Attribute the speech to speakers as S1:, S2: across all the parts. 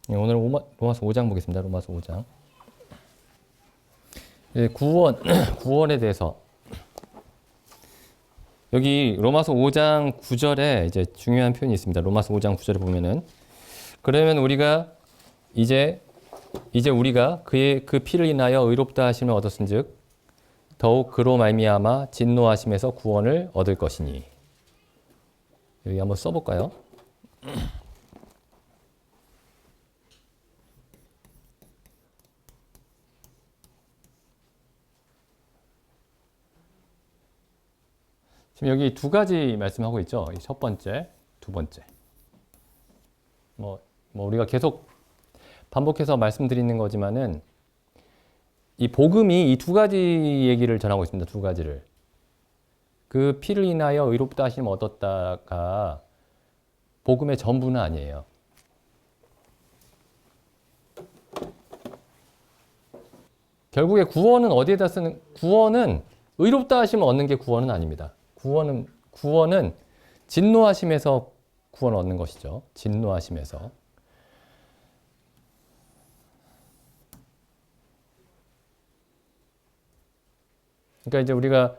S1: 오늘 로마서 5장 보겠습니다. 로마서 5장. 구원에 대해서. 여기 로마서 5장 9절에 이제 중요한 표현이 있습니다. 로마서 5장 9절에 보면은, 그러면 우리가 이제 우리가 그의 그 피를 인하여 의롭다 하심을 얻었은즉 더욱 그로 말미암아 진노하심에서 구원을 얻을 것이니. 여기 한번 써볼까요? 지금 여기 두 가지 말씀하고 있죠. 첫 번째, 두 번째. 우리가 계속 반복해서 말씀드리는 거지만은 이 복음이 이 두 가지 얘기를 전하고 있습니다. 두 가지를. 그 피를 인하여 의롭다 하심을 얻었다가 복음의 전부는 아니에요. 결국에 구원은 어디에다 쓰는, 구원은 의롭다 하심을 얻는 게 구원은 아닙니다. 구원은 진노하심에서 구원을 얻는 것이죠. 진노하심에서. 그러니까 이제 우리가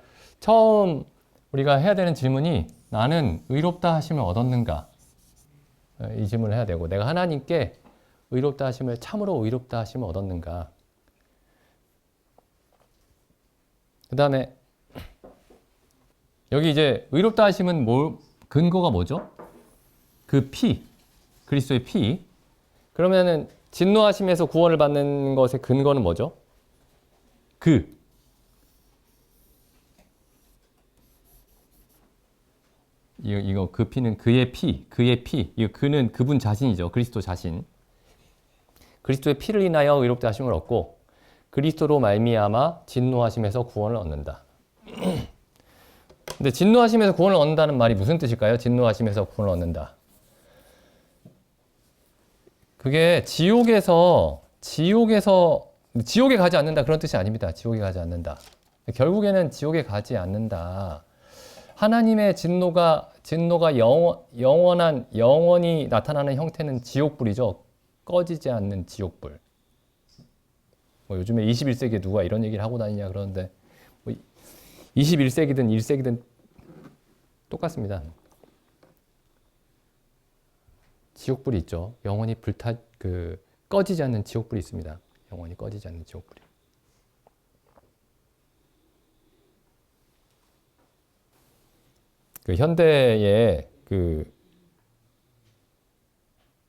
S1: 해야 되는 질문이, 나는 의롭다 하심을 얻었는가? 이 질문을 해야 되고, 내가 하나님께 의롭다 하심을, 참으로 의롭다 하심을 얻었는가? 그 다음에 여기 이제 의롭다 하심은 근거가 뭐죠? 그 피, 그리스도의 피. 그러면은 진노하심에서 구원을 받는 것의 근거는 뭐죠? 이거 그 피는 그의 피. 이거 그는 그분 자신이죠. 그리스도 자신. 그리스도의 피를 인하여 의롭다 하심을 얻고 그리스도로 말미암아 진노하심에서 구원을 얻는다. 근데 진노하심에서 구원을 얻는다는 말이 무슨 뜻일까요? 진노하심에서 구원을 얻는다. 그게 지옥에 가지 않는다, 그런 뜻이 아닙니다. 지옥에 가지 않는다. 결국에는 지옥에 가지 않는다. 하나님의 진노가 영원히 나타나는 형태는 지옥불이죠. 꺼지지 않는 지옥불. 요즘에 21세기에 누가 이런 얘기를 하고 다니냐 그러는데, 21세기든 1세기든 똑같습니다. 지옥불이 있죠. 영원히 꺼지지 않는 지옥불이 있습니다. 영원히 꺼지지 않는 지옥불이. 현대의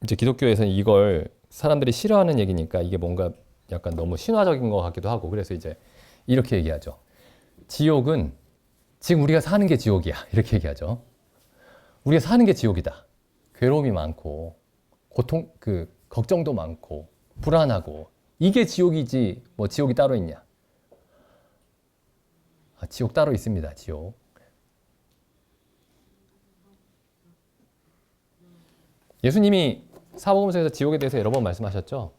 S1: 이제 기독교에서는 이걸 사람들이 싫어하는 얘기니까 이게 뭔가 약간 너무 신화적인 것 같기도 하고, 그래서 이제 이렇게 얘기하죠. 지옥은 지금 우리가 사는 게 지옥이야. 이렇게 얘기하죠. 우리가 사는 게 지옥이다. 괴로움이 많고, 걱정도 많고, 불안하고, 이게 지옥이지, 지옥이 따로 있냐. 지옥 따로 있습니다. 지옥. 예수님이 사복음서에서 지옥에 대해서 여러 번 말씀하셨죠.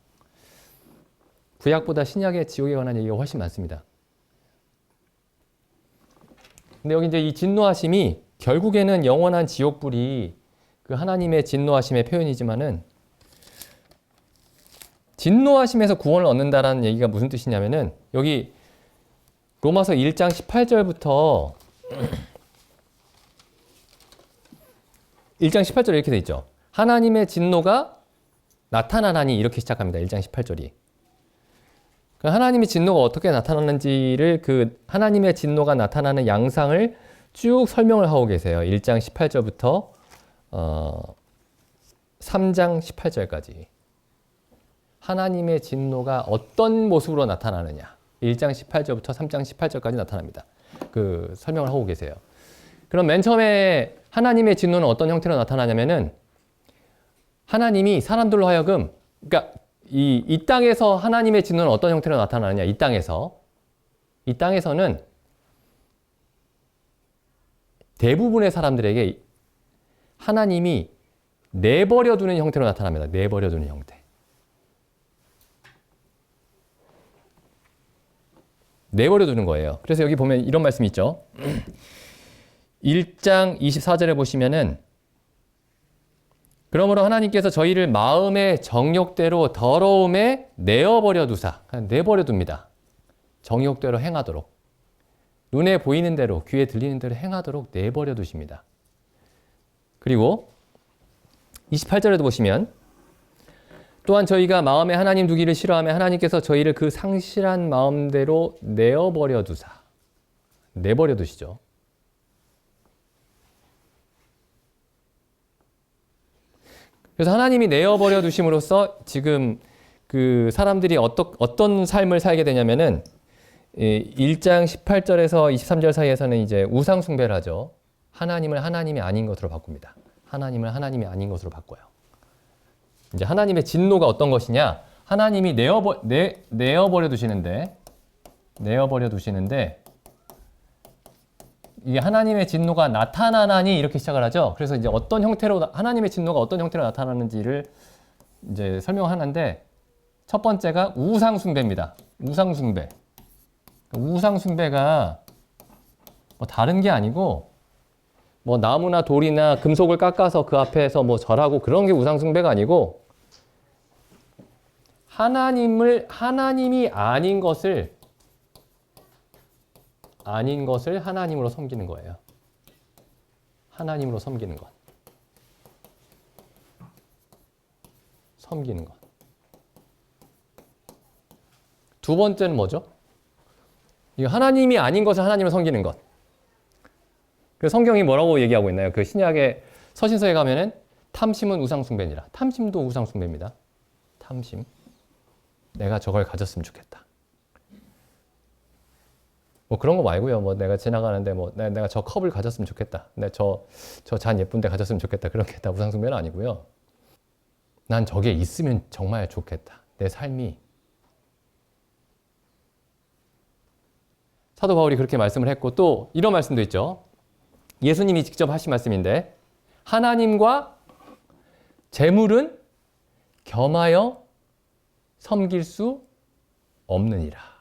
S1: 구약보다 신약의 지옥에 관한 얘기가 훨씬 많습니다. 근데 여기 이제 이 진노하심이 결국에는 영원한 지옥불이 그 하나님의 진노하심의 표현이지만은, 진노하심에서 구원을 얻는다라는 얘기가 무슨 뜻이냐면은, 여기 로마서 1장 18절부터 1장 18절에 이렇게 돼 있죠. 하나님의 진노가 나타나나니, 이렇게 시작합니다. 1장 18절이. 하나님의 진노가 어떻게 나타나는지를, 하나님의 진노가 나타나는 양상을 쭉 설명을 하고 계세요. 1장 18절부터 3장 18절까지. 하나님의 진노가 어떤 모습으로 나타나느냐. 1장 18절부터 3장 18절까지 나타납니다. 설명을 하고 계세요. 그럼 맨 처음에 하나님의 진노는 어떤 형태로 나타나냐면은, 하나님이 사람들로 하여금, 그러니까 이 땅에서 하나님의 진노는 어떤 형태로 나타나느냐. 이 땅에서는 대부분의 사람들에게 하나님이 내버려두는 형태로 나타납니다. 내버려두는 형태. 내버려두는 거예요. 그래서 여기 보면 이런 말씀이 있죠. 1장 24절에 보시면은 그러므로 하나님께서 저희를 마음의 정욕대로 더러움에 내어버려 두사, 내버려 둡니다. 정욕대로 행하도록. 눈에 보이는 대로, 귀에 들리는 대로 행하도록 내버려 두십니다. 그리고 28절에도 보시면 또한 저희가 마음에 하나님 두기를 싫어하며 하나님께서 저희를 그 상실한 마음대로 내어버려 두사. 내버려 두시죠. 그래서 하나님이 내어버려 두심으로써 지금 그 사람들이 어떤 삶을 살게 되냐면은 1장 18절에서 23절 사이에서는 이제 우상 숭배를 하죠. 하나님을 하나님이 아닌 것으로 바꿉니다. 하나님을 하나님이 아닌 것으로 바꿔요. 이제 하나님의 진노가 어떤 것이냐? 하나님이 내어버려 두시는데 이게 하나님의 진노가 나타나나니 이렇게 시작을 하죠. 그래서 이제 어떤 형태로 하나님의 진노가 어떤 형태로 나타나는지를 이제 설명하는데 첫 번째가 우상 숭배입니다. 우상 숭배. 우상 숭배가 뭐 다른 게 아니고 뭐 나무나 돌이나 금속을 깎아서 그 앞에서 뭐 절하고 그런 게 우상 숭배가 아니고 하나님이 아닌 것을 하나님으로 섬기는 거예요. 하나님으로 섬기는 것. 섬기는 것. 두 번째는 뭐죠? 이거 하나님이 아닌 것을 하나님으로 섬기는 것. 그 성경이 뭐라고 얘기하고 있나요? 그 신약의 서신서에 가면은 탐심은 우상숭배니라. 탐심도 우상숭배입니다. 탐심. 내가 저걸 가졌으면 좋겠다. 뭐 그런 거 말고요. 뭐 내가 지나가는데 뭐 내가 저 컵을 가졌으면 좋겠다. 저 잔 예쁜데 가졌으면 좋겠다. 그런 게 다 우상숭배는 아니고요. 난 저게 있으면 정말 좋겠다. 내 삶이. 사도 바울이 그렇게 말씀을 했고 또 이런 말씀도 있죠. 예수님이 직접 하신 말씀인데 하나님과 재물은 겸하여 섬길 수 없느니라.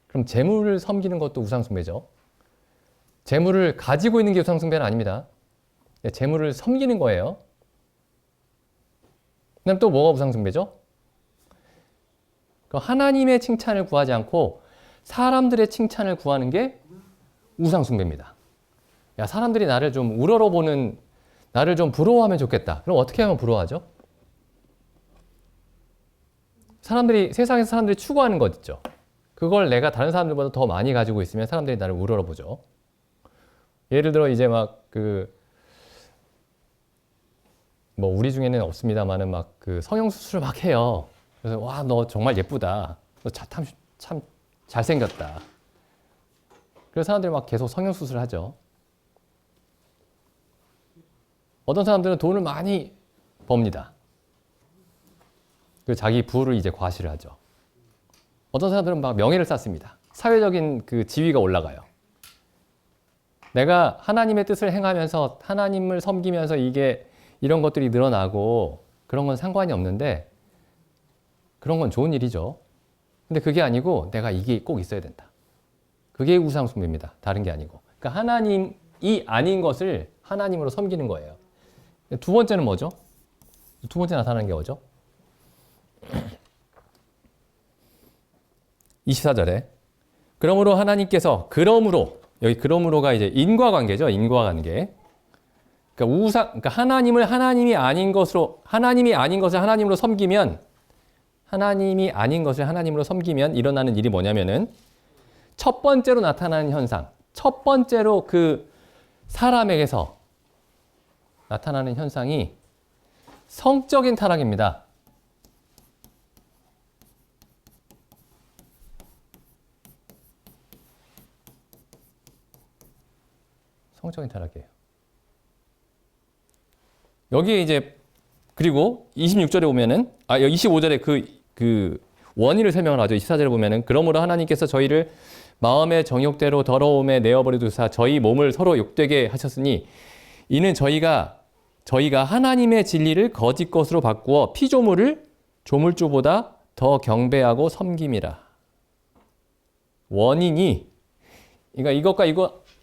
S1: 그럼 재물을 섬기는 것도 우상숭배죠. 재물을 가지고 있는 게 우상숭배는 아닙니다. 재물을 섬기는 거예요. 그다음 또 뭐가 우상숭배죠? 하나님의 칭찬을 구하지 않고 사람들의 칭찬을 구하는 게 우상숭배입니다. 야, 사람들이 나를 좀 우러러보는, 나를 좀 부러워하면 좋겠다. 그럼 어떻게 하면 부러워하죠? 세상에서 사람들이 추구하는 것 있죠. 그걸 내가 다른 사람들보다 더 많이 가지고 있으면 사람들이 나를 우러러보죠. 예를 들어 이제 뭐 우리 중에는 없습니다만은 성형수술을 막 해요. 그래서 와, 너 정말 예쁘다. 너 참 잘생겼다. 그래서 사람들이 막 계속 성형수술을 하죠. 어떤 사람들은 돈을 많이 법니다. 그리고 자기 부를 이제 과시를 하죠. 어떤 사람들은 막 명예를 쌓습니다. 사회적인 그 지위가 올라가요. 내가 하나님의 뜻을 행하면서 하나님을 섬기면서 이런 것들이 늘어나고 그런 건 상관이 없는데 그런 건 좋은 일이죠. 근데 그게 아니고 내가 이게 꼭 있어야 된다. 그게 우상숭배입니다. 다른 게 아니고. 그러니까 하나님이 아닌 것을 하나님으로 섬기는 거예요. 두 번째는 뭐죠? 두 번째 나타나는 게 뭐죠? 24절에 그러므로 여기 그러므로가 이제 인과관계죠. 인과관계. 그러니까 하나님이 아닌 것을 하나님으로 섬기면 일어나는 일이 뭐냐면은 첫 번째로 나타나는 현상, 첫 번째로 그 사람에게서 나타나는 현상이 성적인 타락입니다. 성적인 타락이에요. 여기에 이제 그리고 26절에 보면은 25절에 그 원인을 설명을 하죠. 24절에 보면은 그러므로 하나님께서 저희를 마음의 정욕대로 더러움에 내어버려 두사 저희 몸을 서로 욕되게 하셨으니 이는 저희가 하나님의 진리를 거짓 것으로 바꾸어 피조물을 조물주보다 더 경배하고 섬김이라. 원인이 그러니까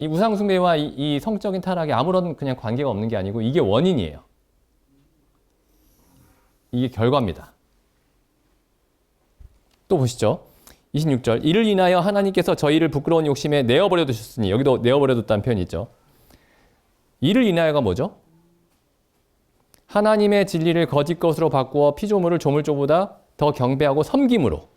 S1: 이 우상숭배와 이 성적인 타락에 아무런 그냥 관계가 없는 게 아니고 이게 원인이에요. 이게 결과입니다. 또 보시죠. 26절. 이를 인하여 하나님께서 저희를 부끄러운 욕심에 내어버려 두셨으니, 여기도 내어버려 뒀다는 표현이 있죠. 이를 인하여가 뭐죠? 하나님의 진리를 거짓 것으로 바꾸어 피조물을 조물조보다 더 경배하고 섬김으로.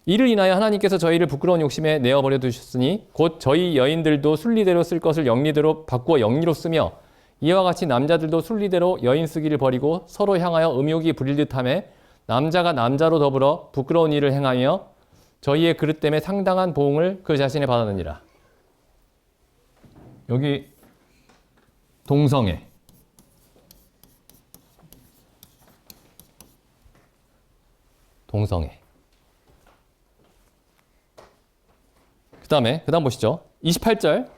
S1: 이를 인하여 하나님께서 저희를 부끄러운 욕심에 내어버려 두셨으니 곧 저희 여인들도 순리대로 쓸 것을 영리대로 바꾸어 영리로 쓰며 이와 같이 남자들도 순리대로 여인 쓰기를 버리고 서로 향하여 음욕이 부릴 듯하며 남자가 남자로 더불어 부끄러운 일을 행하며 저희의 그릇 때문에 상당한 보응을 그 자신에 받았느니라. 여기 동성애. 동성애. 그 다음 보시죠. 28절.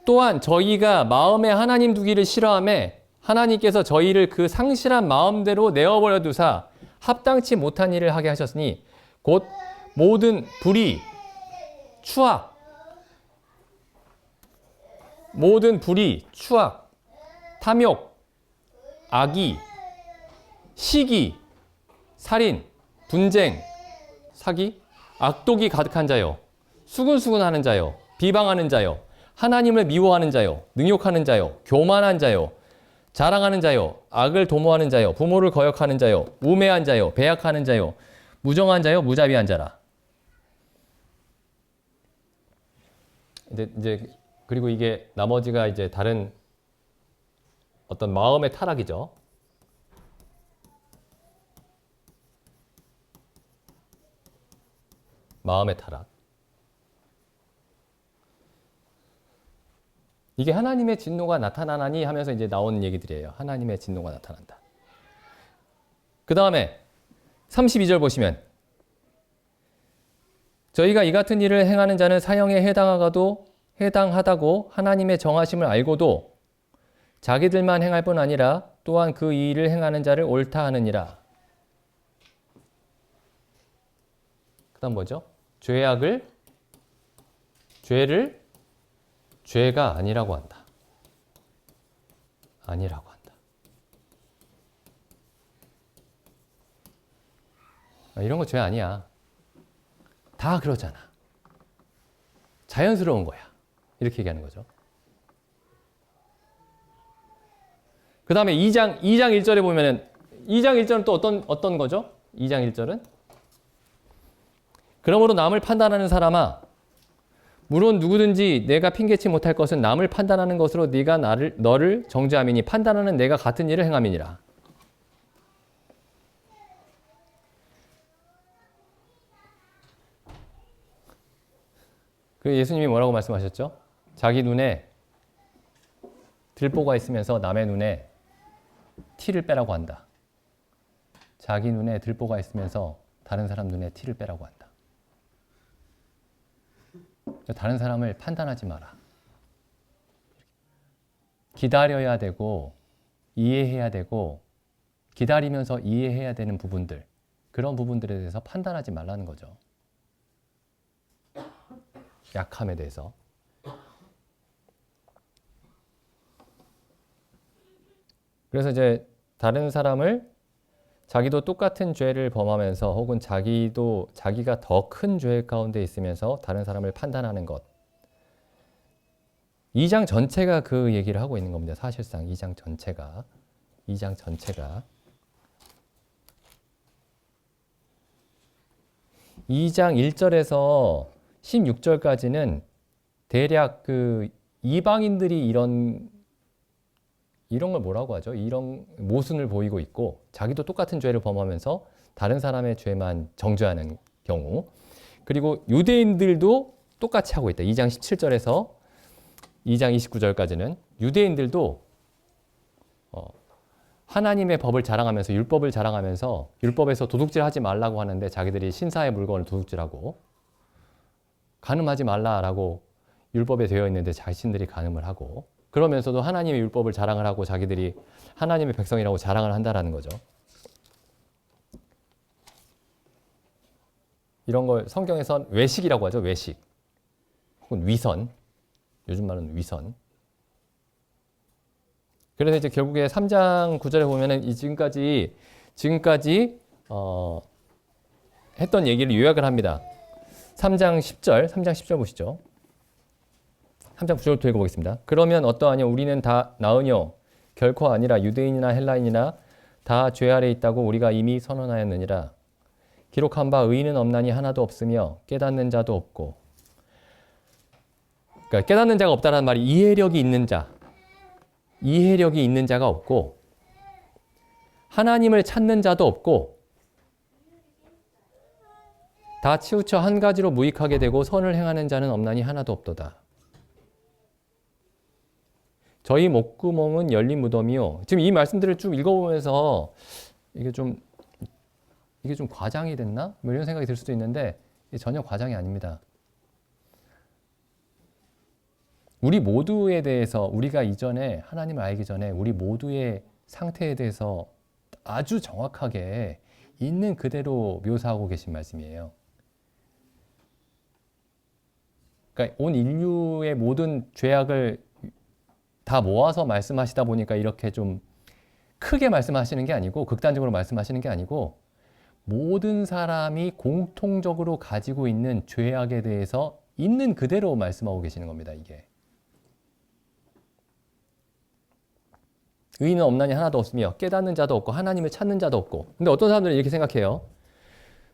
S1: 또한 저희가 마음에 하나님 두기를 싫어하며 하나님께서 저희를 그 상실한 마음대로 내어버려 두사 합당치 못한 일을 하게 하셨으니 곧 모든 불의, 추악, 탐욕, 악의, 시기, 살인, 분쟁, 사기, 악독이 가득한 자요, 수근수근하는 자요, 비방하는 자요, 하나님을 미워하는 자요, 능욕하는 자요, 교만한 자요, 자랑하는 자요, 악을 도모하는 자요, 부모를 거역하는 자요, 우매한 자요, 배약하는 자요, 무정한 자요, 무자비한 자라. 이제 그리고 이게 나머지가 이제 다른 어떤 마음의 타락이죠. 마음의 타락. 이게 하나님의 진노가 나타나나니 하면서 이제 나오는 얘기들이에요. 하나님의 진노가 나타난다. 그 다음에 32절 보시면 저희가 이 같은 일을 행하는 자는 사형에 해당하다고 하나님의 정하심을 알고도 자기들만 행할 뿐 아니라 또한 그 일을 행하는 자를 옳다 하느니라. 그 다음 뭐죠? 죄를 죄가 아니라고 한다. 아니라고 한다. 이런 거 죄 아니야. 다 그러잖아. 자연스러운 거야. 이렇게 얘기하는 거죠. 그 다음에 2장 1절에 보면은 2장 1절은 또 어떤 거죠? 2장 1절은 그러므로 남을 판단하는 사람아 물론 누구든지 내가 핑계치 못할 것은 남을 판단하는 것으로 네가 너를 정죄함이니 판단하는 내가 같은 일을 행함이니라. 그 예수님이 뭐라고 말씀하셨죠? 자기 눈에 들보가 있으면서 남의 눈에 티를 빼라고 한다. 자기 눈에 들보가 있으면서 다른 사람 눈에 티를 빼라고 한다. 다른 사람을 판단하지 마라. 기다려야 되고 이해해야 되고 기다리면서 이해해야 되는 부분들, 그런 부분들에 대해서 판단하지 말라는 거죠. 약함에 대해서. 그래서 이제 다른 사람을 자기도 똑같은 죄를 범하면서 혹은 자기가 더 큰 죄 가운데 있으면서 다른 사람을 판단하는 것. 2장 전체가 그 얘기를 하고 있는 겁니다. 사실상 2장 전체가. 2장 1절에서 16절까지는 대략 그 이방인들이 이런 걸 뭐라고 하죠? 이런 모순을 보이고 있고 자기도 똑같은 죄를 범하면서 다른 사람의 죄만 정죄하는 경우, 그리고 유대인들도 똑같이 하고 있다. 2장 17절에서 2장 29절까지는 유대인들도 하나님의 법을 자랑하면서 율법을 자랑하면서 율법에서 도둑질하지 말라고 하는데 자기들이 신사의 물건을 도둑질하고 간음하지 말라라고 율법에 되어 있는데 자신들이 간음을 하고, 그러면서도 하나님의 율법을 자랑을 하고 자기들이 하나님의 백성이라고 자랑을 한다라는 거죠. 이런 걸 성경에선 외식이라고 하죠. 외식. 혹은 위선. 요즘 말은 위선. 그래서 이제 결국에 3장 9절에 보면은 이 지금까지 했던 얘기를 요약을 합니다. 3장 10절 보시죠. 3장 9절부터 읽어보겠습니다. 그러면 어떠하냐? 우리는 다 나으뇨? 결코 아니라 유대인이나 헬라인이나 다 죄 아래 있다고 우리가 이미 선언하였느니라. 기록한 바 의인은 없나니 하나도 없으며 깨닫는 자도 없고. 그러니까 깨닫는 자가 없다는 말이 이해력이 있는 자가 없고, 하나님을 찾는 자도 없고, 다 치우쳐 한 가지로 무익하게 되고 선을 행하는 자는 없나니 하나도 없도다. 저희 목구멍은 열린 무덤이요. 지금 이 말씀들을 쭉 읽어보면서 이게 좀 과장이 됐나? 뭐 이런 생각이 들 수도 있는데 전혀 과장이 아닙니다. 우리 모두에 대해서, 우리가 이전에 하나님을 알기 전에 우리 모두의 상태에 대해서 아주 정확하게 있는 그대로 묘사하고 계신 말씀이에요. 그러니까 온 인류의 모든 죄악을 다 모아서 말씀하시다 보니까 이렇게 좀 크게 말씀하시는 게 아니고, 극단적으로 말씀하시는 게 아니고, 모든 사람이 공통적으로 가지고 있는 죄악에 대해서 있는 그대로 말씀하고 계시는 겁니다, 이게. 의인은 없나니 하나도 없으며 깨닫는 자도 없고 하나님을 찾는 자도 없고. 근데 어떤 사람들은 이렇게 생각해요.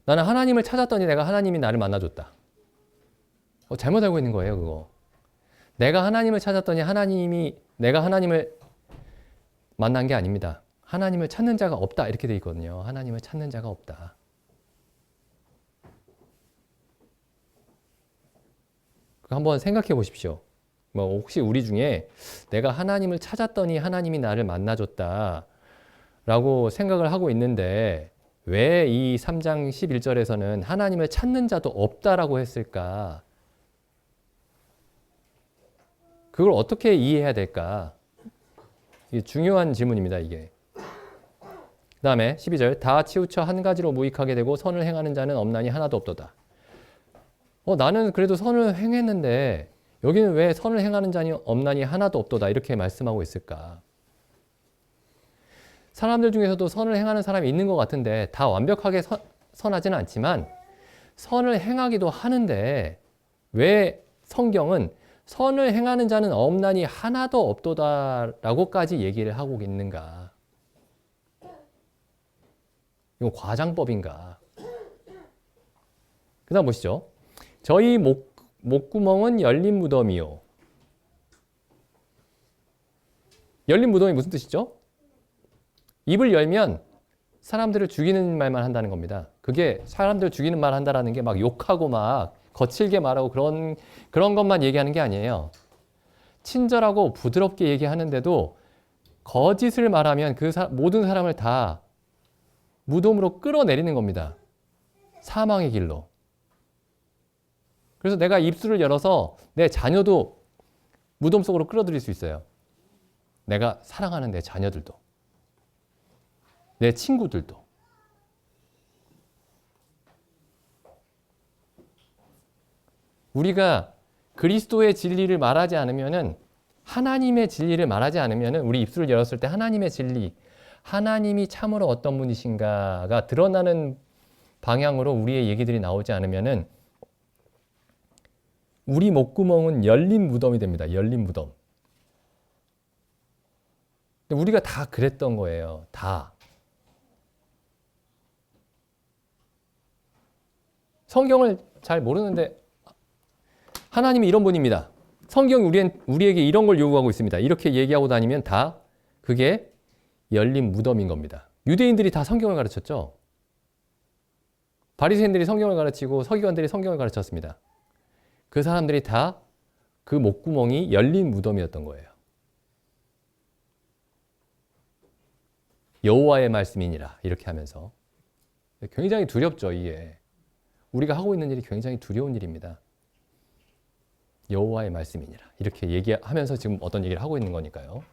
S1: 나는 하나님을 찾았더니 내가 하나님이 나를 만나줬다. 잘못 알고 있는 거예요, 그거. 내가 하나님을 찾았더니 내가 하나님을 만난 게 아닙니다. 하나님을 찾는 자가 없다, 이렇게 돼 있거든요. 하나님을 찾는 자가 없다. 한번 생각해 보십시오. 뭐 혹시 우리 중에 내가 하나님을 찾았더니 하나님이 나를 만나줬다 라고 생각을 하고 있는데 왜 이 3장 11절에서는 하나님을 찾는 자도 없다라고 했을까? 그걸 어떻게 이해해야 될까? 이게 중요한 질문입니다, 이게. 그 다음에 12절, 다 치우쳐 한 가지로 무익하게 되고 선을 행하는 자는 없나니 하나도 없도다. 나는 그래도 선을 행했는데 여기는 왜 선을 행하는 자니 없나니 하나도 없도다, 이렇게 말씀하고 있을까? 사람들 중에서도 선을 행하는 사람이 있는 것 같은데 다 완벽하게 선하지는 않지만 선을 행하기도 하는데 왜 성경은 선을 행하는 자는 없나니 하나도 없도다라고까지 얘기를 하고 있는가? 이건 과장법인가? 그 다음 보시죠. 저희 목구멍은 열린 무덤이요. 열린 무덤이 무슨 뜻이죠? 입을 열면 사람들을 죽이는 말만 한다는 겁니다. 그게 사람들을 죽이는 말 한다라는 게 막 욕하고 막 거칠게 말하고 그런 것만 얘기하는 게 아니에요. 친절하고 부드럽게 얘기하는데도 거짓을 말하면 모든 사람을 다 무덤으로 끌어내리는 겁니다. 사망의 길로. 그래서 내가 입술을 열어서 내 자녀도 무덤 속으로 끌어들일 수 있어요. 내가 사랑하는 내 자녀들도. 내 친구들도. 우리가 그리스도의 진리를 말하지 않으면은, 하나님의 진리를 말하지 않으면은, 우리 입술을 열었을 때 하나님의 진리, 하나님이 참으로 어떤 분이신가가 드러나는 방향으로 우리의 얘기들이 나오지 않으면은 우리 목구멍은 열린 무덤이 됩니다. 열린 무덤. 근데 우리가 다 그랬던 거예요. 다. 성경을 잘 모르는데 하나님이 이런 분입니다. 성경이 우리에게 이런 걸 요구하고 있습니다. 이렇게 얘기하고 다니면 다 그게 열린 무덤인 겁니다. 유대인들이 다 성경을 가르쳤죠. 바리새인들이 성경을 가르치고 서기관들이 성경을 가르쳤습니다. 그 사람들이 다 그 목구멍이 열린 무덤이었던 거예요. 여호와의 말씀이니라, 이렇게 하면서. 굉장히 두렵죠, 이게. 우리가 하고 있는 일이 굉장히 두려운 일입니다. 여호와의 말씀이니라, 이렇게 얘기하면서 지금 어떤 얘기를 하고 있는 거니까요.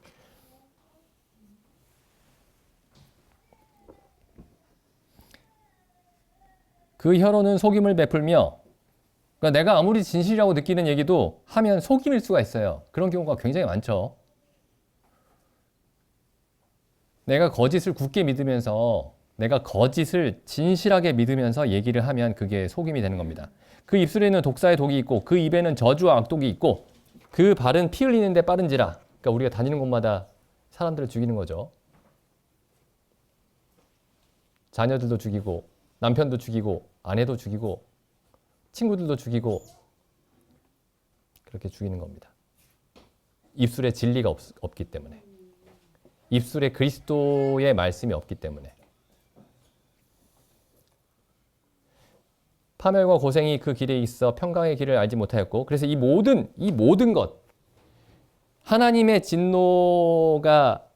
S1: 그 혀로는 속임을 베풀며, 그러니까 내가 아무리 진실이라고 느끼는 얘기도 하면 속임일 수가 있어요. 그런 경우가 굉장히 많죠. 내가 거짓을 굳게 믿으면서 내가 거짓을 진실하게 믿으면서 얘기를 하면 그게 속임이 되는 겁니다. 그 입술에는 독사의 독이 있고 그 입에는 저주와 악독이 있고 그 발은 피 흘리는데 빠른지라. 그러니까 우리가 다니는 곳마다 사람들을 죽이는 거죠. 자녀들도 죽이고 남편도 죽이고 아내도 죽이고 친구들도 죽이고 그렇게 죽이는 겁니다. 입술에 진리가 없기 때문에. 입술에 그리스도의 말씀이 없기 때문에. 파멸과 고생이 그 길에 있어 평강의 길을 알지 못하였고, 그래서 이 모든 것, 하나님의 진노가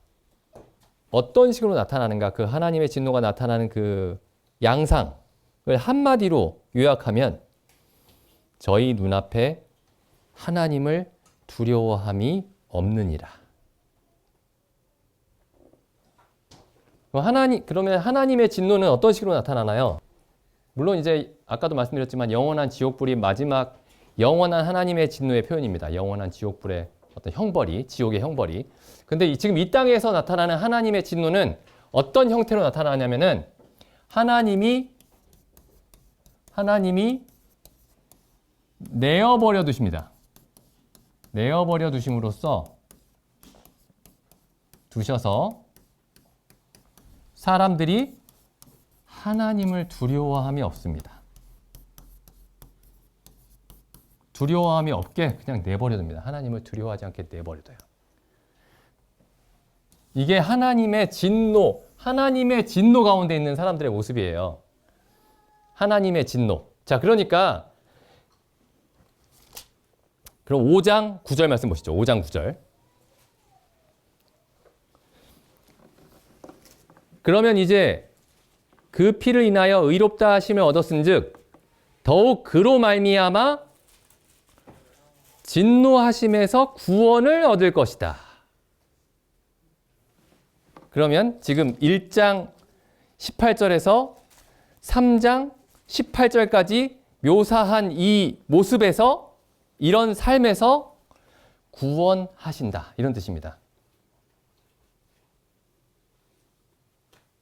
S1: 어떤 식으로 나타나는가, 그 하나님의 진노가 나타나는 그 양상을 한마디로 요약하면 저희 눈앞에 하나님을 두려워함이 없느니라. 그러면 하나님의 진노는 어떤 식으로 나타나나요? 물론 이제 아까도 말씀드렸지만 영원한 지옥불이 마지막 영원한 하나님의 진노의 표현입니다. 영원한 지옥불의 어떤 형벌이, 지옥의 형벌이. 근데 지금 이 땅에서 나타나는 하나님의 진노는 어떤 형태로 나타나냐면은 하나님이 내어버려 두십니다. 내어버려 두셔서 사람들이 하나님을 두려워함이 없습니다. 두려워함이 없게 그냥 내버려 둡니다. 하나님을 두려워하지 않게 내버려 둬요. 이게 하나님의 진노 가운데 있는 사람들의 모습이에요. 하나님의 진노. 자, 그러니까 그럼 5장 9절 말씀 보시죠. 5장 9절. 그러면 이제 그 피를 인하여 의롭다 하심을 얻었은즉 더욱 그로 말미암아 진노하심에서 구원을 얻을 것이다. 그러면 지금 1장 18절에서 3장 18절까지 묘사한 이 모습에서 이런 삶에서 구원하신다. 이런 뜻입니다.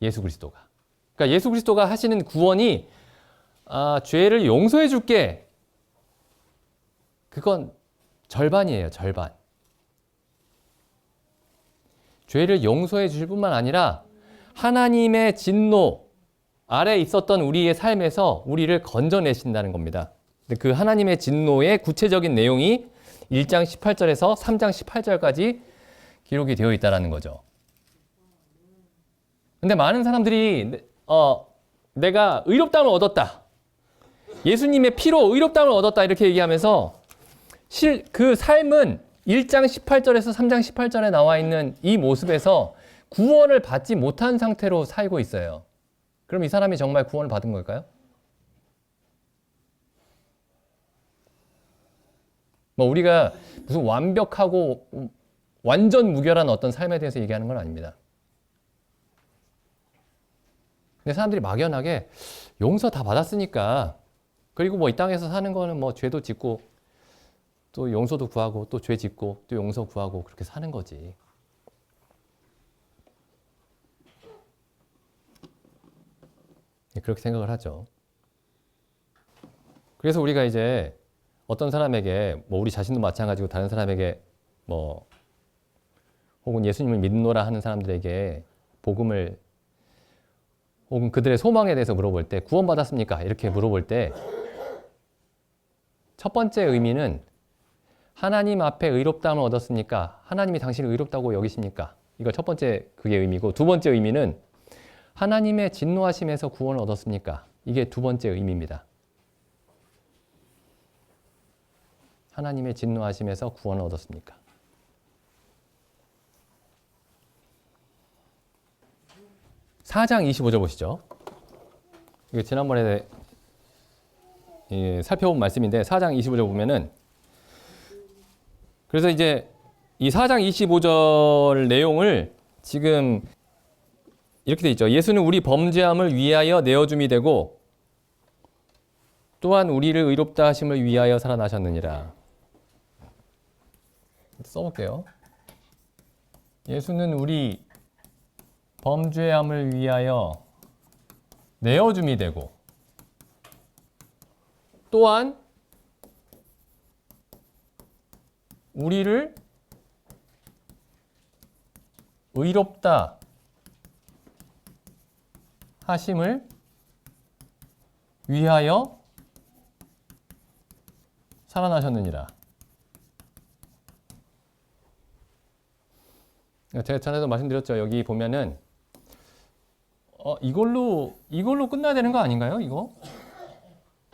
S1: 예수 그리스도가. 그러니까 예수 그리스도가 하시는 구원이 죄를 용서해 줄게. 그건 절반이에요. 절반. 죄를 용서해 주실 뿐만 아니라 하나님의 진노 아래 있었던 우리의 삶에서 우리를 건져내신다는 겁니다. 그 하나님의 진노의 구체적인 내용이 1장 18절에서 3장 18절까지 기록이 되어 있다는 거죠. 근데 많은 사람들이 내가 의롭다함을 얻었다. 예수님의 피로 의롭다함을 얻었다. 이렇게 얘기하면서 그 삶은 1장 18절에서 3장 18절에 나와 있는 이 모습에서 구원을 받지 못한 상태로 살고 있어요. 그럼 이 사람이 정말 구원을 받은 걸까요? 우리가 무슨 완벽하고 완전 무결한 어떤 삶에 대해서 얘기하는 건 아닙니다. 근데 사람들이 막연하게 용서 다 받았으니까, 그리고 이 땅에서 사는 거는 죄도 짓고 또 용서도 구하고 또 죄 짓고 또 용서 구하고 그렇게 사는 거지. 그렇게 생각을 하죠. 그래서 우리가 이제 어떤 사람에게 우리 자신도 마찬가지고 다른 사람에게 혹은 예수님을 믿노라 하는 사람들에게 복음을 혹은 그들의 소망에 대해서 물어볼 때 구원받았습니까? 이렇게 물어볼 때 첫 번째 의미는 하나님 앞에 의롭다함을 얻었습니까? 하나님이 당신을 의롭다고 여기십니까? 이거 첫 번째 그게 의미고, 두 번째 의미는 하나님의 진노하심에서 구원을 얻었습니까? 이게 두 번째 의미입니다. 하나님의 진노하심에서 구원을 얻었습니까? (4장 25절) 보시죠. 이거 지난번에 살펴본 말씀인데 4장 25절 보면은, 그래서 이제 이 4장 25절 내용을 지금 이렇게 돼 있죠. 예수는 우리 범죄함을 위하여 내어줌이 되고 또한 우리를 의롭다 하심을 위하여 살아나셨느니라. 써볼게요. 예수는 우리 범죄함을 위하여 내어줌이 되고 또한 우리를 의롭다 하심을 위하여 살아나셨느니라. 제가 전에도 말씀드렸죠. 여기 보면은 이걸로 끝나야 되는 거 아닌가요? 이거?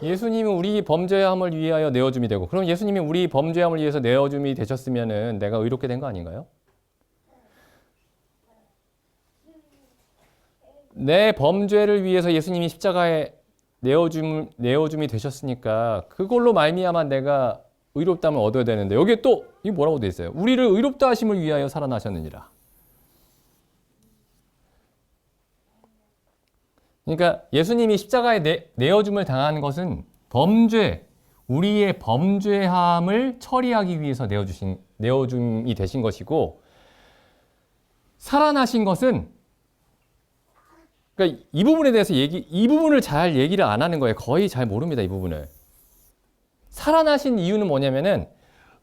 S1: 예수님이 우리 범죄함을 위하여 내어줌이 되고, 그럼 예수님이 우리 범죄함을 위해서 내어줌이 되셨으면은 내가 의롭게 된 거 아닌가요? 내 범죄를 위해서 예수님이 십자가에 내어줌이 되셨으니까 그걸로 말미암아 내가 의롭다함을 얻어야 되는데, 여기에 또 이 뭐라고 돼 있어요? 우리를 의롭다 하심을 위하여 살아나셨느니라. 그러니까 예수님이 십자가에 내어줌을 당한 것은 우리의 범죄함을 처리하기 위해서 내어줌이 되신 것이고, 살아나신 것은, 그러니까 이 부분에 대해서 이 부분을 잘 얘기를 안 하는 거예요. 거의 잘 모릅니다, 이 부분을. 살아나신 이유는 뭐냐면은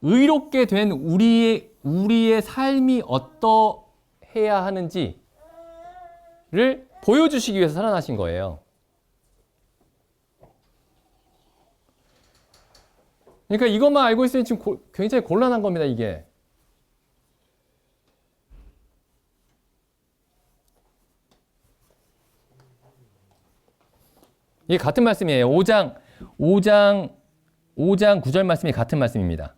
S1: 의롭게 된 우리의 삶이 어떠해야 하는지를 보여주시기 위해서 살아나신 거예요. 그러니까 이것만 알고 있으면 지금 굉장히 곤란한 겁니다, 이게. 이게 같은 말씀이에요. 5장 9절 말씀이 같은 말씀입니다.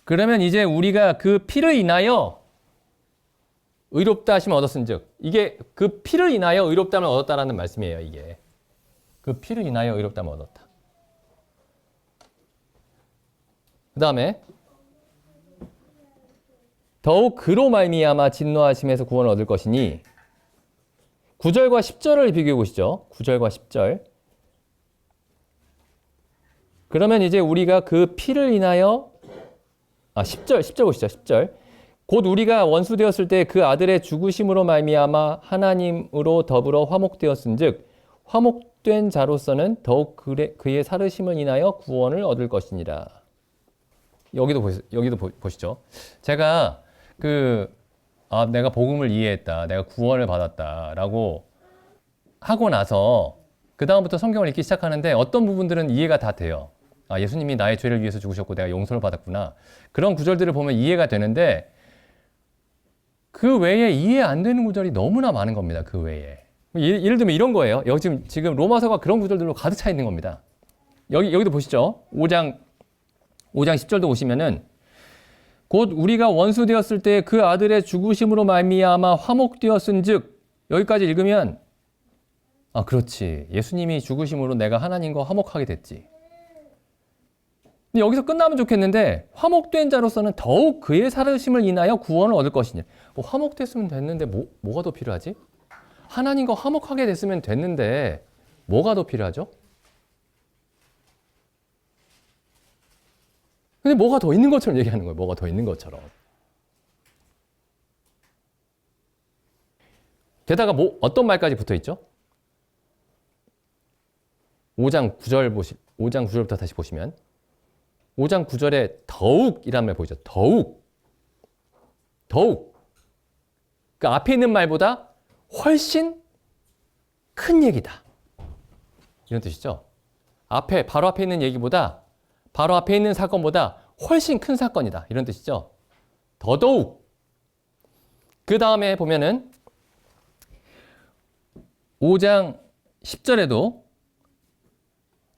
S1: 그러면 이제 우리가 그 피를 인하여 의롭다 하심을 얻었은즉, 이게 그 피를 인하여 의롭다함을 얻었다라는 말씀이에요. 이게 그 피를 인하여 의롭다함을 얻었다. 그 다음에 더욱 그로 말미암아 진노하심에서 구원을 얻을 것이니, 9절과 10절을 비교해 보시죠. 9절과 10절. 그러면 이제 우리가 그 피를 인하여 10절 보시죠. 10절. 곧 우리가 원수 되었을 때 그 아들의 죽으심으로 말미암아 하나님으로 더불어 화목되었은즉 화목된 자로서는 더욱 그의 살으심을 인하여 구원을 얻을 것이니라. 여기도 보시죠. 제가 내가 복음을 이해했다, 내가 구원을 받았다라고 하고 나서 그 다음부터 성경을 읽기 시작하는데 어떤 부분들은 이해가 다 돼요. 예수님이 나의 죄를 위해서 죽으셨고 내가 용서를 받았구나. 그런 구절들을 보면 이해가 되는데, 그 외에 이해 안 되는 구절이 너무나 많은 겁니다. 그 외에. 예를 들면 이런 거예요. 여기 지금 로마서가 그런 구절들로 가득 차 있는 겁니다. 여기도 보시죠. 5장 10절도 보시면은, 곧 우리가 원수 되었을 때 그 아들의 죽으심으로 말미암아 화목되었은즉, 여기까지 읽으면 그렇지, 예수님이 죽으심으로 내가 하나님과 화목하게 됐지. 근데 여기서 끝나면 좋겠는데, 화목된 자로서는 더욱 그의 살으심을 인하여 구원을 얻을 것이냐. 화목됐으면 됐는데 뭐가 더 필요하지? 하나님과 화목하게 됐으면 됐는데 뭐가 더 필요하죠? 근데 뭐가 더 있는 것처럼 얘기하는 거예요. 뭐가 더 있는 것처럼. 게다가 어떤 말까지 붙어 있죠? 5장 9절부터 다시 보시면 5장 9절에 더욱이라는 말 보이죠? 더욱. 그 앞에 있는 말보다 훨씬 큰 얘기다. 이런 뜻이죠. 바로 앞에 있는 얘기보다, 바로 앞에 있는 사건보다 훨씬 큰 사건이다. 이런 뜻이죠. 더더욱. 그 다음에 보면은 5장 10절에도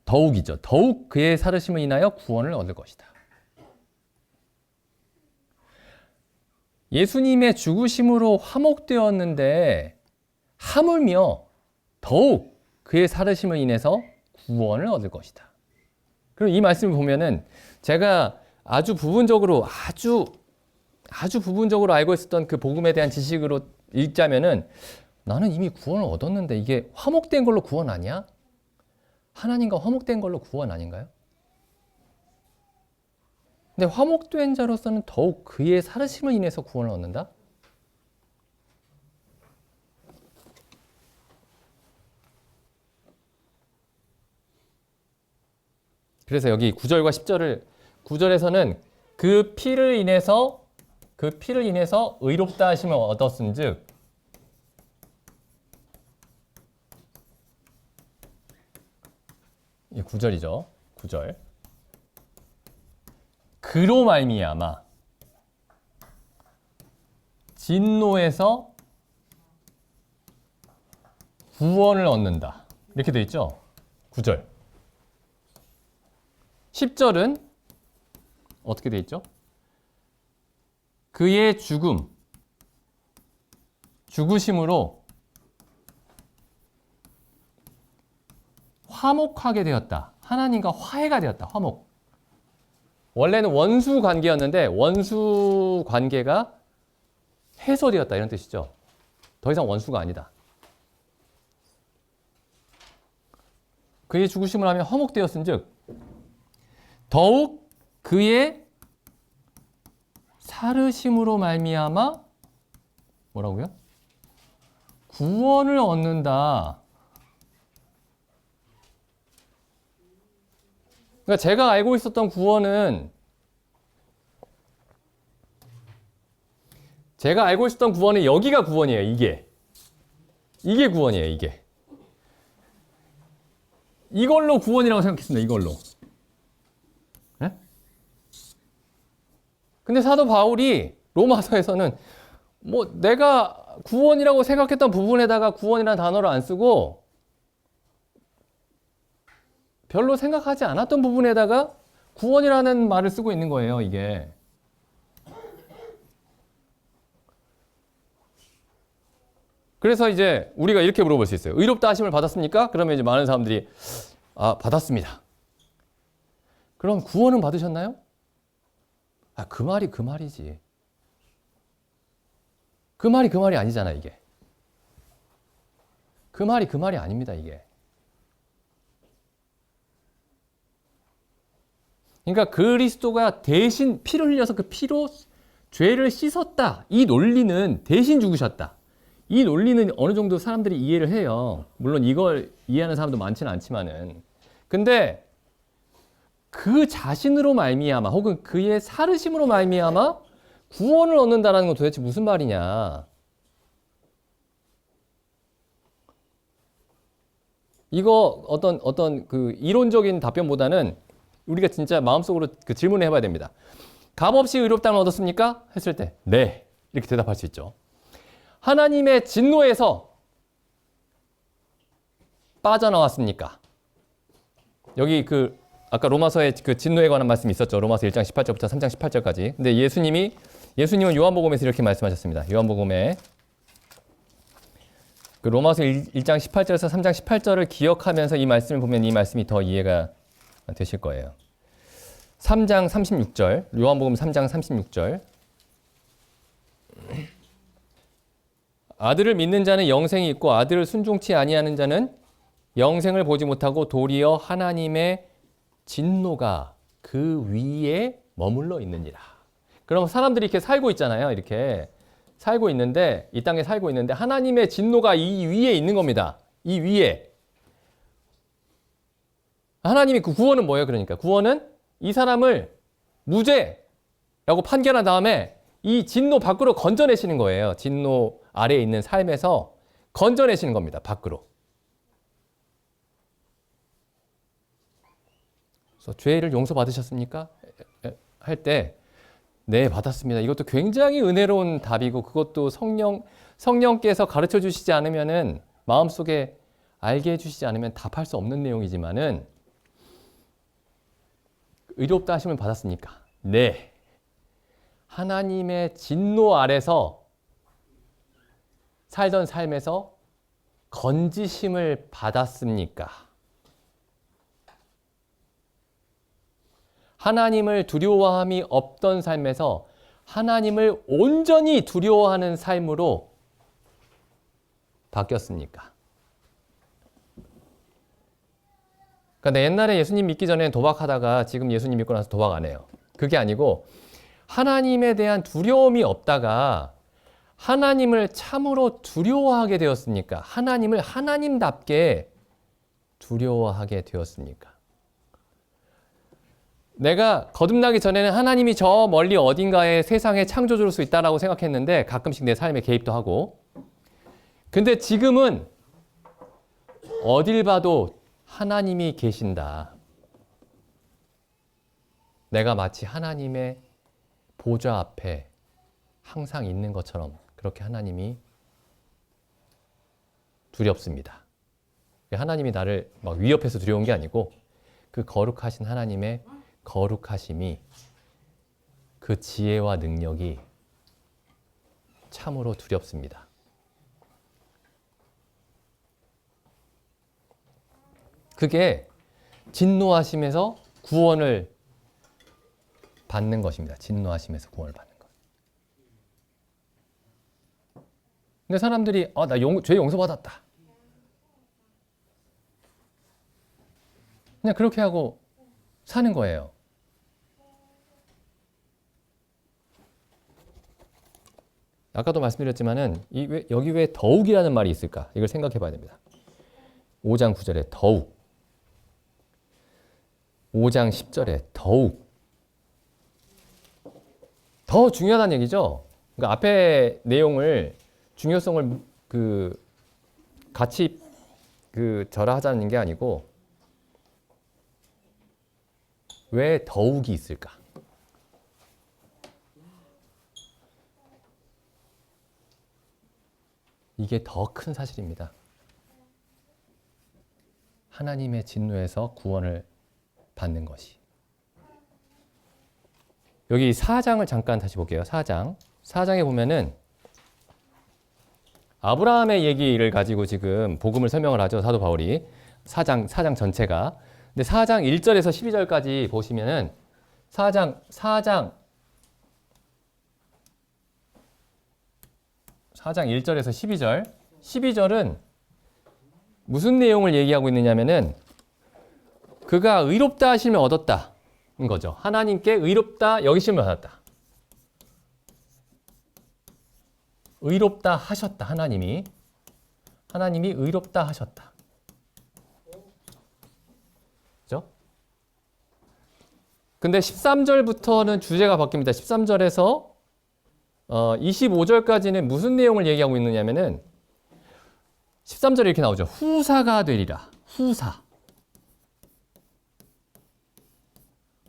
S1: 더욱이죠. 더욱 그의 살으심을 인하여 구원을 얻을 것이다. 예수님의 죽으심으로 화목되었는데 하물며 더욱 그의 살으심을 인해서 구원을 얻을 것이다. 그럼 이 말씀을 보면은 제가 아주 부분적으로 알고 있었던 그 복음에 대한 지식으로 읽자면은, 나는 이미 구원을 얻었는데 이게 화목된 걸로 구원 아니야? 하나님과 화목된 걸로 구원 아닌가요? 근데 화목된 자로서는 더욱 그의 살으심을 인해서 구원을 얻는다? 그래서 여기 9절과 10절을 9절에서는 그 피를 인해서 의롭다 하심을 얻었은즉 이 9절이죠. 9절. 그로 말미암아 진노에서 구원을 얻는다. 이렇게 돼 있죠. 9절. 10절은 어떻게 돼 있죠? 그의 죽으심으로 화목하게 되었다. 하나님과 화해가 되었다. 화목. 원래는 원수 관계였는데 원수 관계가 해소되었다. 이런 뜻이죠. 더 이상 원수가 아니다. 그의 죽으심을 하며 화목되었은즉 더욱 그의 살으심으로 말미암아 뭐라고요? 구원을 얻는다. 그러니까 제가 알고 있었던 구원은 여기가 구원이에요. 이게 구원이에요. 이걸로 구원이라고 생각했습니다. 이걸로. 네? 근데 사도 바울이 로마서에서는 뭐 내가 구원이라고 생각했던 부분에다가 구원이라는 단어를 안 쓰고 별로 생각하지 않았던 부분에다가 구원이라는 말을 쓰고 있는 거예요, 이게. 그래서 이제 우리가 이렇게 물어볼 수 있어요. 의롭다 하심을 받았습니까? 그러면 이제 많은 사람들이 받았습니다. 그럼 구원은 받으셨나요? 그 말이 그 말이지. 그 말이 그 말이 아니잖아, 이게. 그 말이 그 말이 아닙니다, 이게. 그러니까 그리스도가 대신 피를 흘려서 그 피로 죄를 씻었다. 이 논리는 대신 죽으셨다. 이 논리는 어느 정도 사람들이 이해를 해요. 물론 이걸 이해하는 사람도 많지는 않지만은. 근데 그 자신으로 말미암아 혹은 그의 살으심으로 말미암아 구원을 얻는다라는 건 도대체 무슨 말이냐? 이거 어떤 그 이론적인 답변보다는 우리가 진짜 마음속으로 그 질문을 해봐야 됩니다. 값없이 의롭다함을 얻었습니까? 했을 때 네. 이렇게 대답할 수 있죠. 하나님의 진노에서 빠져나왔습니까? 여기 그 아까 로마서에 그 진노에 관한 말씀이 있었죠. 로마서 1장 18절부터 3장 18절까지. 근데 예수님은 요한복음에서 이렇게 말씀하셨습니다. 요한복음에 그 로마서 1장 18절에서 3장 18절을 기억하면서 이 말씀을 보면 이 말씀이 더 이해가 되실 거예요. 3장 36절, 요한복음 3장 36절. 아들을 믿는 자는 영생이 있고 아들을 순종치 아니하는 자는 영생을 보지 못하고 도리어 하나님의 진노가 그 위에 머물러 있느니라. 그럼 사람들이 이렇게 살고 있잖아요. 이렇게 살고 있는데 이 땅에 살고 있는데 하나님의 진노가 이 위에 있는 겁니다. 이 위에. 하나님이 그 구원은 뭐예요? 그러니까 구원은 이 사람을 무죄라고 판결한 다음에 이 진노 밖으로 건져내시는 거예요. 진노 아래에 있는 삶에서 건져내시는 겁니다. 밖으로. 그래서 죄를 용서받으셨습니까? 할 때 네, 받았습니다. 이것도 굉장히 은혜로운 답이고 그것도 성령께서 가르쳐 주시지 않으면은 마음속에 알게 해 주시지 않으면 답할 수 없는 내용이지만은 의롭다 하심을 받았습니까? 네. 하나님의 진노 아래서 살던 삶에서 건지심을 받았습니까? 하나님을 두려워함이 없던 삶에서 하나님을 온전히 두려워하는 삶으로 바뀌었습니까? 그러니까 옛날에 예수님 믿기 전에 도박하다가 지금 예수님 믿고 나서 도박 안 해요. 그게 아니고 하나님에 대한 두려움이 없다가 하나님을 참으로 두려워하게 되었습니까? 하나님을 하나님답게 두려워하게 되었습니까? 내가 거듭나기 전에는 하나님이 저 멀리 어딘가에 세상의 창조주로서 있다라고 생각했는데 가끔씩 내 삶에 개입도 하고, 근데 지금은 어딜 봐도 하나님이 계신다. 내가 마치 하나님의 보좌 앞에 항상 있는 것처럼 그렇게 하나님이 두렵습니다. 하나님이 나를 막 위협해서 두려운 게 아니고 그 거룩하신 하나님의 거룩하심이, 그 지혜와 능력이 참으로 두렵습니다. 그게 진노하심에서 구원을 받는 것입니다. 진노하심에서 구원을 받는 것. 근데 사람들이 나 죄 용서받았다. 그냥 그렇게 하고 사는 거예요. 아까도 말씀드렸지만은 여기 왜 더욱이라는 말이 있을까? 이걸 생각해 봐야 됩니다. 5장 9절에 더욱, 5장 10절에 더욱. 더 중요하다는 얘기죠. 그러니까 앞에 내용을, 중요성을 같이 절하하자는 게 아니고 왜 더욱이 있을까? 이게 더 큰 사실입니다. 하나님의 진노에서 구원을 받는 것이. 여기 4장을 잠깐 다시 볼게요. 4장에 보면은 아브라함의 얘기를 가지고 지금 복음을 설명을 하죠. 사도 바울이. 4장 전체가. 근데 4장 1절에서 12절까지 보시면은 4장 1절에서 12절. 12절은 무슨 내용을 얘기하고 있느냐면은 그가 의롭다 하심을 얻었다는 거죠. 하나님께 의롭다 여기심을 받았다. 의롭다 하셨다. 하나님이 의롭다 하셨다. 그죠? 근데 13절부터는 주제가 바뀝니다. 13절에서 25절까지는 무슨 내용을 얘기하고 있느냐면은 13절에 이렇게 나오죠. 후사가 되리라.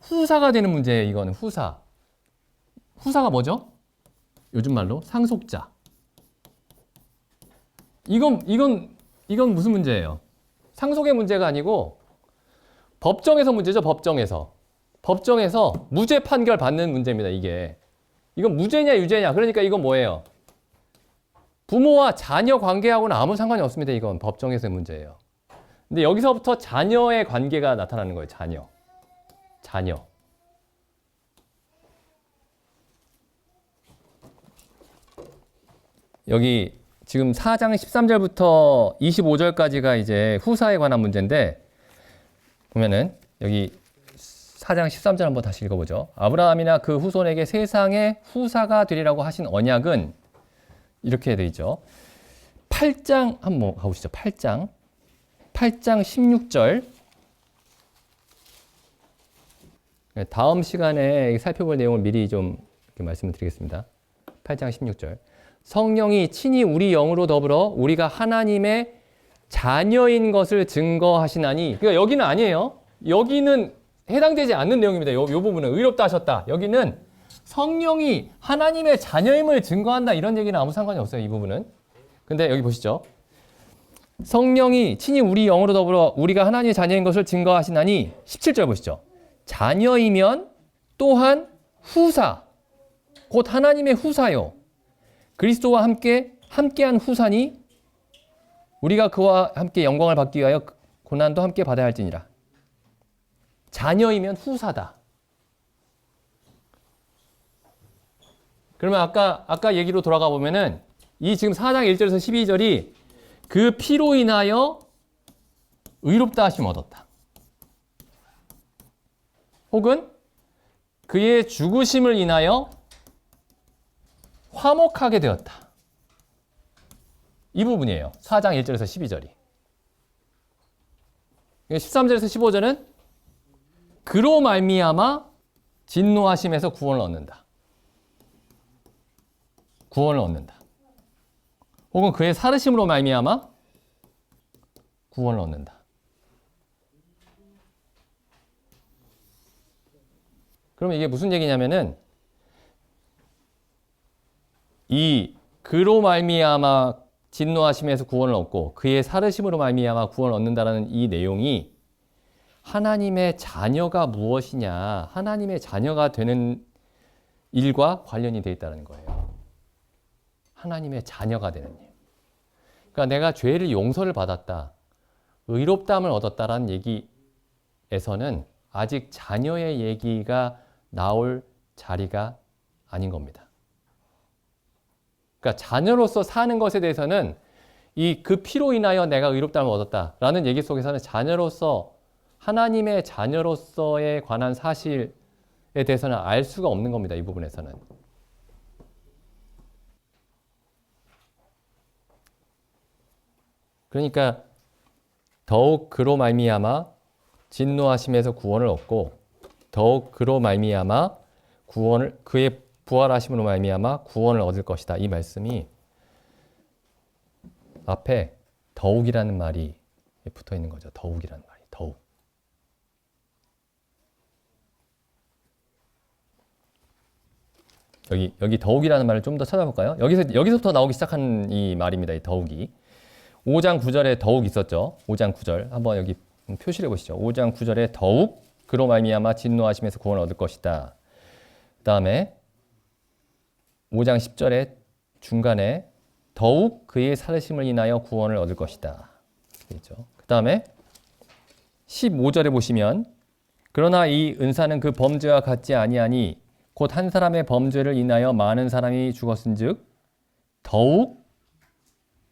S1: 후사가 되는 문제예요. 이거는 후사가 뭐죠? 요즘 말로 상속자. 이건 무슨 문제예요? 상속의 문제가 아니고 법정에서 문제죠. 법정에서 무죄 판결 받는 문제입니다. 이건 무죄냐 유죄냐. 그러니까 이건 뭐예요? 부모와 자녀 관계하고는 아무 상관이 없습니다. 이건 법정에서의 문제예요. 근데 여기서부터 자녀의 관계가 나타나는 거예요. 자녀. 여기 지금 4장 13절부터 25절까지가 이제 후사에 관한 문제인데, 보면은 여기 4장 13절 한번 다시 읽어보죠. 아브라함이나 그 후손에게 세상의 후사가 되리라고 하신 언약은 이렇게 되어 있죠. 8장 한번 가보시죠. 8장 16절. 다음 시간에 살펴볼 내용을 미리 좀 이렇게 말씀을 드리겠습니다. 8장 16절. 성령이 친히 우리 영으로 더불어 우리가 하나님의 자녀인 것을 증거하시나니. 그러니까 여기는 아니에요. 여기는 해당되지 않는 내용입니다. 요 부분은 의롭다 하셨다. 여기는 성령이 하나님의 자녀임을 증거한다. 이런 얘기는 아무 상관이 없어요. 이 부분은. 근데 여기 보시죠. 성령이 친히 우리 영으로 더불어 우리가 하나님의 자녀인 것을 증거하시나니. 17절 보시죠. 자녀이면 또한 후사, 곧 하나님의 후사요. 그리스도와 함께한 후사니 우리가 그와 함께 영광을 받기 위하여 고난도 함께 받아야 할지니라. 자녀이면 후사다. 그러면 아까 얘기로 돌아가 보면은 이 지금 4장 1절에서 12절이 그 피로 인하여 의롭다 하심 얻었다. 혹은 그의 죽으심을 인하여 화목하게 되었다. 이 부분이에요. 4장 1절에서 12절이. 13절에서 15절은 그로 말미암아 진노하심에서 구원을 얻는다. 구원을 얻는다. 혹은 그의 살으심으로 말미암아 구원을 얻는다. 그러면 이게 무슨 얘기냐면은 이 그로 말미암아 진노하심에서 구원을 얻고 그의 살으심으로 말미암아 구원을 얻는다라는 이 내용이 하나님의 자녀가 무엇이냐, 하나님의 자녀가 되는 일과 관련이 되어 있다는 거예요. 하나님의 자녀가 되는 일. 그러니까 내가 죄를 용서를 받았다, 의롭다함을 얻었다라는 얘기에서는 아직 자녀의 얘기가 나올 자리가 아닌 겁니다. 그러니까 자녀로서 사는 것에 대해서는 이 그 피로 인하여 내가 의롭다함을 얻었다라는 얘기 속에서는 자녀로서 하나님의 자녀로서에 관한 사실에 대해서는 알 수가 없는 겁니다. 이 부분에서는. 그러니까 더욱 그로 말미암아 진노하심에서 구원을 얻고 더욱 그로 말미암아 구원을 그의 부활하심으로 말미암아 구원을 얻을 것이다. 이 말씀이 앞에 더욱이라는 말이 붙어 있는 거죠. 더욱이라는 말이. 더욱. 여기 더욱이라는 말을 좀 더 찾아볼까요? 여기서부터 나오기 시작한 이 말입니다. 이 더욱이. 5장 9절에 더욱 있었죠. 5장 9절. 한번 여기 표시를 해보시죠. 5장 9절에 더욱 그로 말미암아 진노하심에서 구원을 얻을 것이다. 그 다음에 5장 10절에 중간에 더욱 그의 살으심을 인하여 구원을 얻을 것이다. 그 다음에 15절에 보시면 그러나 이 은사는 그 범죄와 같지 아니하니 곧 한 사람의 범죄를 인하여 많은 사람이 죽었은즉 더욱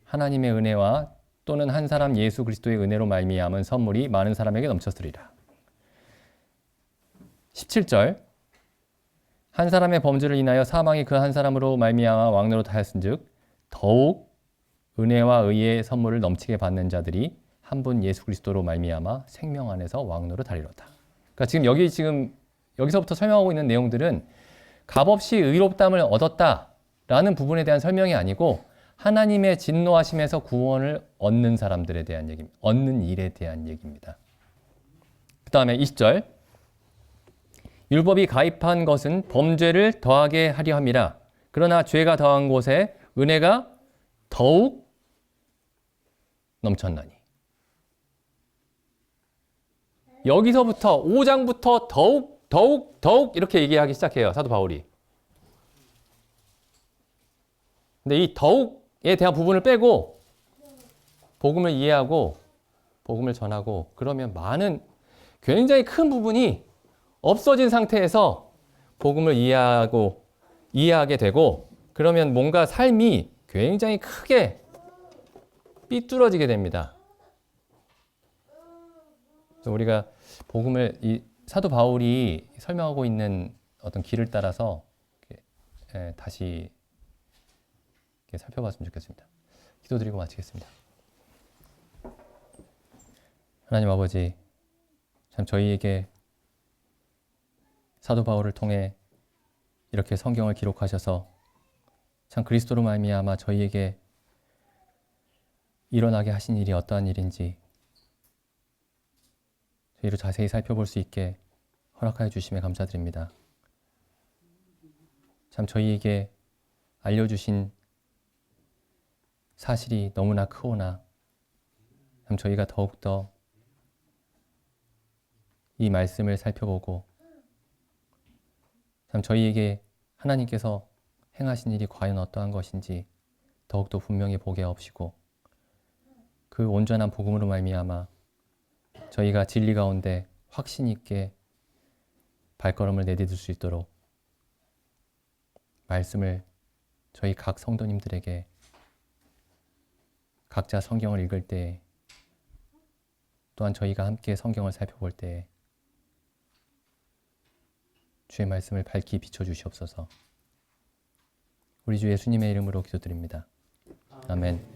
S1: 하나님의 은혜와 또는 한 사람 예수 그리스도의 은혜로 말미암은 선물이 많은 사람에게 넘쳤으리라. 17절 한 사람의 범죄를 인하여 사망이 그 한 사람으로 말미암아 왕노릇 하였은즉 더욱 은혜와 의의 선물을 넘치게 받는 자들이 한 분 예수 그리스도로 말미암아 생명 안에서 왕노릇 하리로다. 그러니까 지금 여기서부터 설명하고 있는 내용들은 값없이 의롭다함을 얻었다라는 부분에 대한 설명이 아니고 하나님의 진노하심에서 구원을 얻는 사람들에 대한 얘기입니다. 얻는 일에 대한 얘기입니다. 그 다음에 20절 율법이 가입한 것은 범죄를 더하게 하려 함이라. 그러나 죄가 더한 곳에 은혜가 더욱 넘쳤나니. 여기서부터 5장부터 더욱 이렇게 얘기하기 시작해요. 사도 바울이. 근데 이 더욱에 대한 부분을 빼고 복음을 이해하고 복음을 전하고 그러면 굉장히 큰 부분이 없어진 상태에서 복음을 이해하게 되고 그러면 뭔가 삶이 굉장히 크게 삐뚤어지게 됩니다. 그래서 우리가 복음을 사도 바울이 설명하고 있는 어떤 길을 따라서 다시 살펴봤으면 좋겠습니다. 기도드리고 마치겠습니다. 하나님 아버지, 참 저희에게 사도 바울을 통해 이렇게 성경을 기록하셔서 참 그리스도로 말미암아 저희에게 일어나게 하신 일이 어떠한 일인지 저희를 자세히 살펴볼 수 있게 허락하여 주심에 감사드립니다. 참 저희에게 알려주신 사실이 너무나 크오나 참 저희가 더욱더 이 말씀을 살펴보고 참 저희에게 하나님께서 행하신 일이 과연 어떠한 것인지 더욱더 분명히 보게 하옵시고 그 온전한 복음으로 말미암아 저희가 진리 가운데 확신 있게 발걸음을 내디딜 수 있도록 말씀을 저희 각 성도님들에게 각자 성경을 읽을 때 또한 저희가 함께 성경을 살펴볼 때 주의 말씀을 밝히 비춰주시옵소서. 우리 주 예수님의 이름으로 기도드립니다. 아멘.